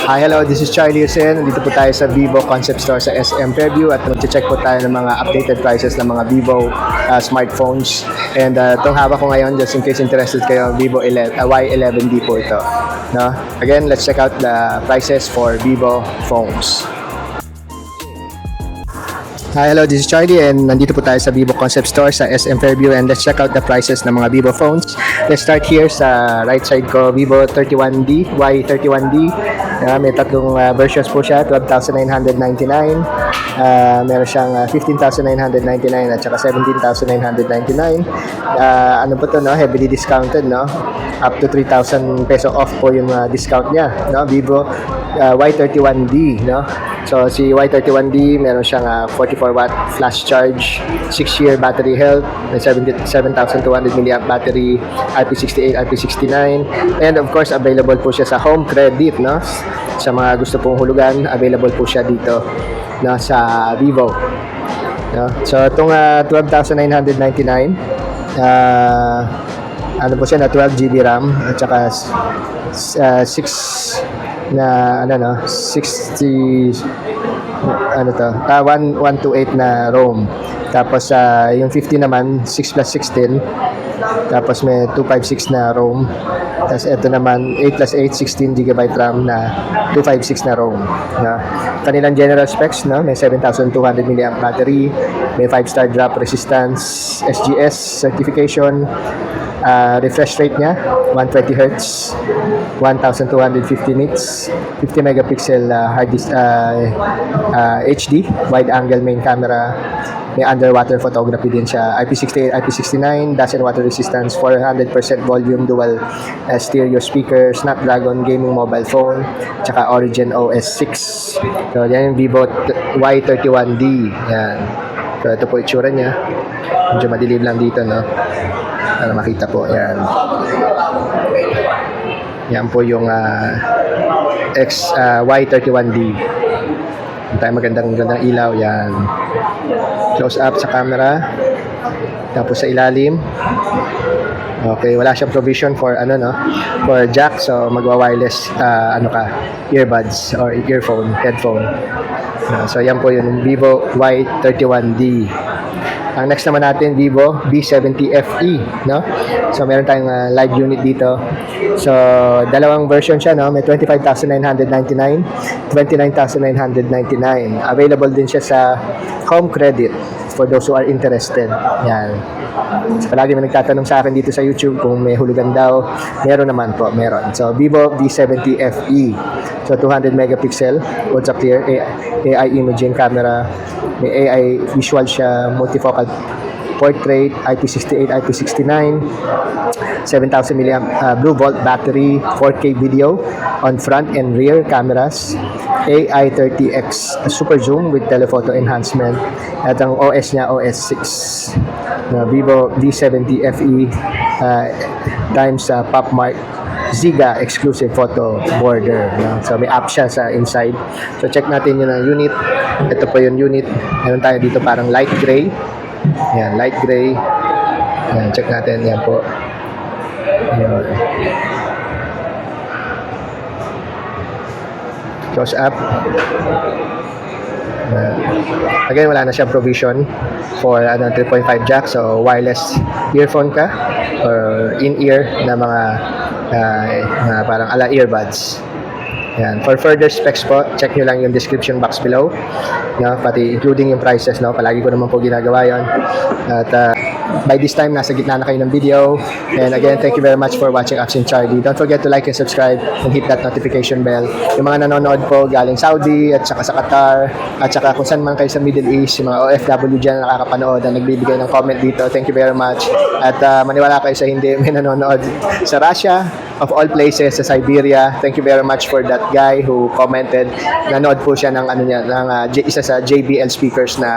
Hi, hello, this is Charlie Usen. Nandito po tayo sa Vivo Concept Store sa SM Fairview at mag-check po tayo ng mga updated prices ng mga Vivo smartphones. And itong hawak ko ngayon, just in case interested kayo, Vivo Y11D po ito. No? Again, let's check out the prices for Vivo phones. Hi, hello, this is Charlie and nandito po tayo sa Vivo Concept Store sa SM Fairview and let's check out the prices ng mga Vivo phones. Let's start here sa right side ko, Vivo 31D, Y31D. May tatlong versions po siya, 12,999. Meron siyang 15,999 at saka 17,999. Ano po to, no? Heavily discounted, no? Up to 3,000 peso off po yung discount niya, no? Vivo Y31D, no? So si Y31D meron siyang 44 watt flash charge, 6-year battery health, 7,200 mAh battery, IP68, IP69, and of course available po siya sa home credit, no? Sa mga gusto pong hulugan, available po siya dito, no, sa Vivo. No? So itong 12,999, ano po siya na 12 GB RAM at saka 6 na ano no 60 ano to 128 na ROM, tapos yung 50 naman 6 plus 16, tapos may 256 na ROM, tapos ito naman 8 plus 8 16 GB RAM na 256 na ROM, na kanilang general specs, no? May 7,200 mAh battery, may 5-star drop resistance, SGS certification, refresh rate niya 120 Hz, 1250 nits, 50 megapixel hard disk, HD wide angle main camera, may underwater photography din siya, IP68, IP69, dust and water resistance, 400% volume, dual stereo speaker, Snapdragon gaming mobile phone, tsaka Origin OS 6. So yan yung Vivo Y31D. Yan. So ito po itsura niya. Medyo madilim lang dito, no? Para makita po. Yan. Yan po yung Y31D. Tayo magandang ilaw. Yan. Close up sa camera. Tapos sa ilalim. Okay, wala siyang provision for ano, no, for jack, so magwa-wireless earbuds or earphone, headphone. So yan po yung Vivo Y31D. Ang next naman natin, Vivo V70 FE, no? So meron tayong live unit dito. So dalawang version siya, no? May 25,999, 29,999. Available din siya sa home credit for those who are interested. Yan. So, palagi may nagtatanong sa akin dito sa YouTube kung may hulugan daw. Meron naman po, meron. So Vivo V70 FE. So 200 megapixel, ultra clear, AI imaging camera, may AI visual siya, multifocal portrait, IP68, IP69, 7,000 mAh Blue Volt battery, 4K video on front and rear cameras, AI 30X super zoom with telephoto enhancement, at ang OS niya OS 6 na Vivo V70 FE times PopMark Ziga exclusive photo border, no? So may app siya sa inside. So check natin yung unit. Ito po yung unit. Meron tayo dito parang light gray. Yan, light gray. Yan, check natin. Yan po. Yan. Close up. Again, wala na siyang provision for 3.5 jack, so wireless earphone ka or in-ear na mga parang ala earbuds. Yan. For further specs po, check nyo lang yung description box below, no? Pati including yung prices, no? Palagi ko naman po ginagawa yon. At by this time, nasa gitna na kayo ng video. And again, thank you very much for watching Action Charlie. Don't forget to like and subscribe and hit that notification bell. Yung mga nanonood po galing Saudi at saka sa Qatar at saka kung saan man kayo sa Middle East, yung mga OFW dyan na nakakapanood na nagbibigay ng comment dito, thank you very much. At maniwala kayo sa hindi, may nanonood sa Russia, of all places, sa Siberia. Thank you very much for that guy who commented. Nanood po siya ng isa sa JBL speakers na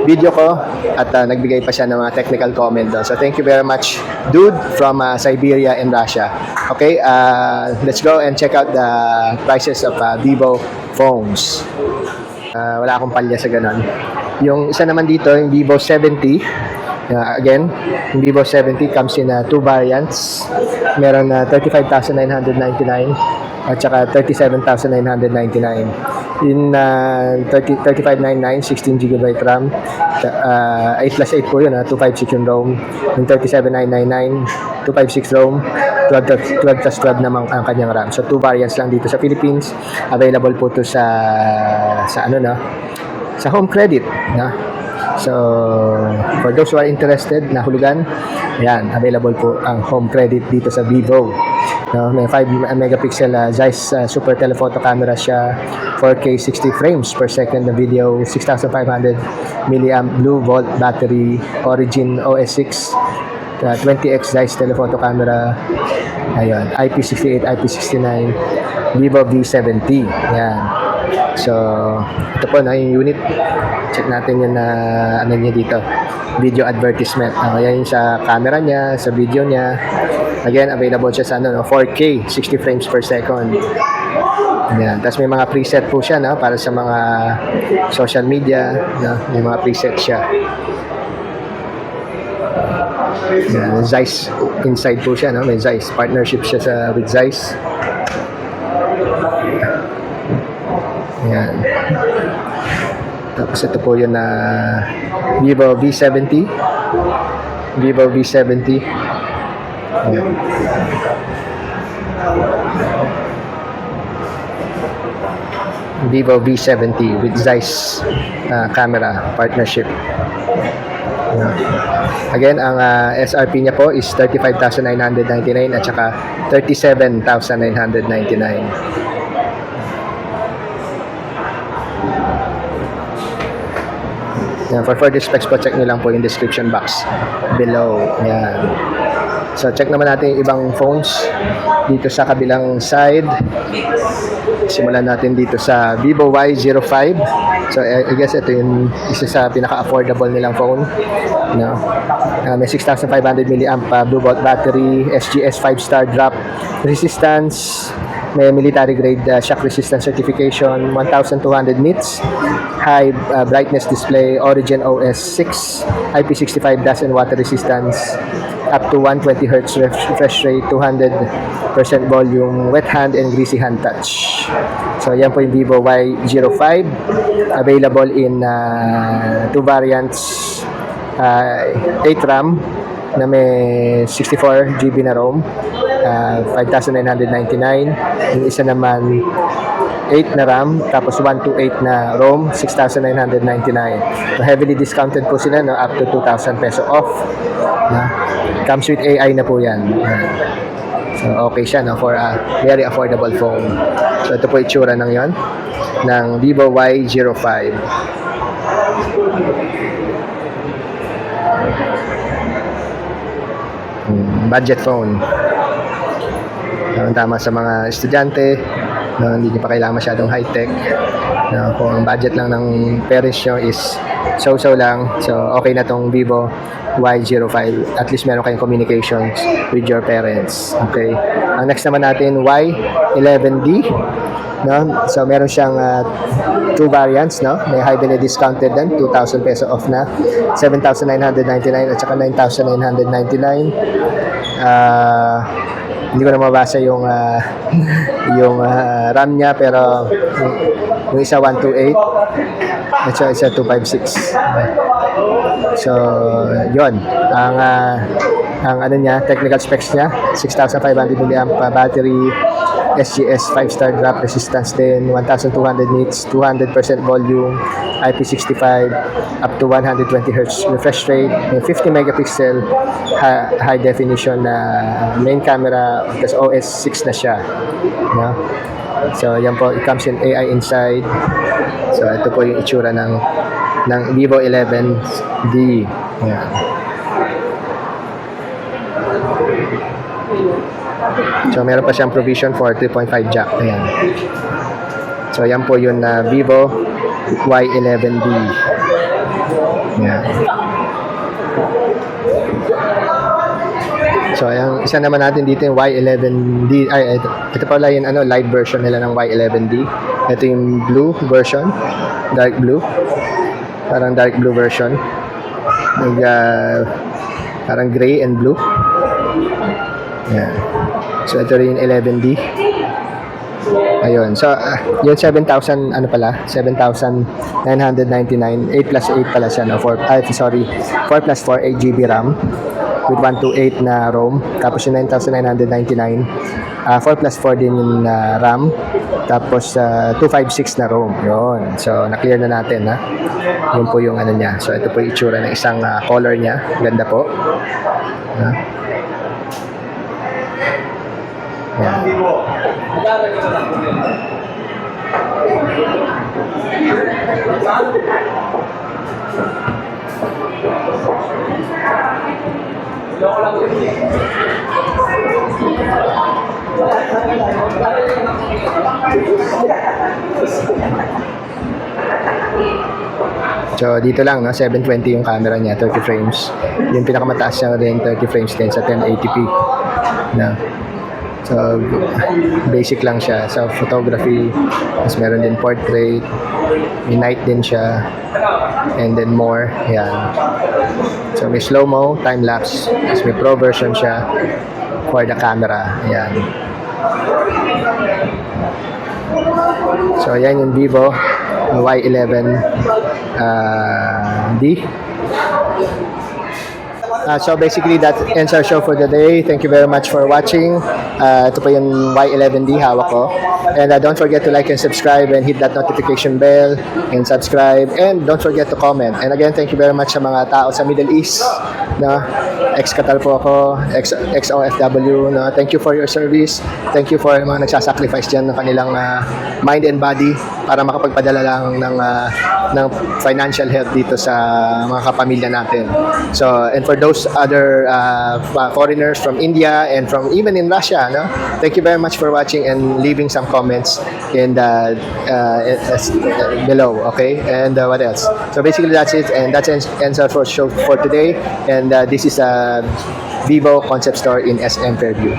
video ko at nagbigay pa siya ng mga technical comment. So thank you very much, dude from Siberia and Russia. Okay, let's go and check out the prices of Vivo phones. Wala akong palya sa ganon. Yung isa naman dito, yung Vivo 70. Again, yung Vivo 70 comes in two variants. Meron na 35,999 at saka 37,999. In 3599, 16 GB RAM, 8+8 po yun, 256 yung ROM. In 37999, 256 ROM, 12+12 naman ang kanyang RAM. So 2 variants lang dito sa Philippines. Available po to sa ano na, sa Home Credit, na. So for those who are interested na hulugan, ayan, available po ang Home Credit dito sa Vivo. No, may 5 megapixel Zeiss super telephoto camera siya, 4K 60 frames per second na video, 6,500 milliamp blue volt battery, Origin OS 6, 20x Zeiss telephoto camera, ayun, IP68, IP69, Vivo V70. Yan. So ito po na yung unit. Check natin yung ano niya dito, video advertisement. Yan yung sa camera niya, sa video niya. Again, available siya sa 4K 60 frames per second. Yan. Tapos may mga preset po siya, no, para sa mga social media, no, may mga preset siya. Yan, Zeiss inside po siya, no, may Zeiss partnership siya with Zeiss. Yan. Tapos ito po yun na Vivo V70. Vivo V70. Ayan. Vivo V70 with Zeiss camera partnership. Ayan. Again, ang SRP niya po is 35,999 at saka 37,999. Yan, for further specs po, check nyo lang po yung description box below. Yan. So, check naman natin yung ibang phones dito sa kabilang side. Simulan natin dito sa Vivo Y05. So, I guess ito yung isa sa pinaka-affordable nilang phone. No? May 6,500 milliamp blue volt battery, SGS 5-star drop resistance, may military grade shock resistance certification, 1,200 nits, high brightness display, Origin OS 6, IP65 dust and water resistance, up to 120 Hz refresh rate, 200% volume, wet hand and greasy hand touch. So yan po yung Vivo Y05, available in 2 variants, 8 RAM na may 64 GB na ROM, 5,999. Yung isa naman 8 na RAM, tapos 128 na ROM, 6,999. So heavily discounted po sila, no, up to 2,000 peso off. Comes with AI na po yan. So okay siya, no, for a very affordable phone. So ito po itsura ng yon ng Vivo Y05. Budget phone. Tama sa mga estudyante, no, hindi nyo pa kailangan masyadong high-tech. No, kung ang budget lang ng parents nyo is so-so lang, so okay na tong Vivo Y05. At least meron kayong communications with your parents. Okay. Ang next naman natin, Y11D. No? So meron siyang 2 variants, no? May heavily discounted din, 2,000 peso off na, 7,999 at saka 9,999. Hindi ko na mabasa yung yung RAM niya, pero yung isa 128 at saka isa 256. So yon ang ano niya, technical specs niya, 6,500 milliamp battery, SGS 5-star drop resistance din, 1,200 nits, 200% volume, IP65, up to 120 Hz refresh rate, may 50 megapixel high definition na main camera, kasi OS 6 na siya. No? So yan po, it comes in AI inside. So ito po yung itsura ng Vivo 11D. Yan. So meron pa siyang provision for 3.5 jack. Ayan. So yan po yung Vivo Y11D. Ayan. So yung isa naman natin dito yung Y11D. Ay, ito pala yung light version nila ng Y11D. Ito yung blue version, dark blue. Parang dark blue version. Parang gray and blue. Ayan. So ito rin yung 11D. Ayun. So, yung 7,000, ano pala? 7,999. 8 plus 8 pala siya. No? 4 plus 4, 8 GB RAM with 128 na ROM. Tapos yung 9,999, 4 plus 4 din yung RAM. Tapos 256 na ROM. Yun. So, na-clear na natin. Ha? Yun po yung ano niya. So, ito po yung itsura ng isang color niya. Ganda po. Ha? Yan. So dito lang no, 720 yung camera niya, 30 frames. Yung pinakamataas niya rin 30 frames din sa 1080p. No. So basic lang siya. So photography, mas meron din portrait, may night din siya, and then more. Yan. So may slow-mo, time-lapse, tapos may pro version siya for the camera. Yan. So yan yung Vivo Y11D. So basically that ends our show for the day. Thank you very much for watching. Ito po yung Y11D hawak ko. And don't forget to like and subscribe and hit that notification bell and subscribe. And don't forget to comment. And again, thank you very much sa mga tao sa Middle East. No? Ex-Qatar po ako, ex-OFW. No? Thank you for your service. Thank you for mga nagsasacrifice dyan ng kanilang mind and body para makapagpadala lang ng financial help dito sa mga kapamilya natin. So, and for those other foreigners from India and from even in Russia, no? Thank you very much for watching and leaving some comments in the below, okay? And what else? So basically that's it, and that ends our first show for today. And this is a Vivo concept store in SM Fairview.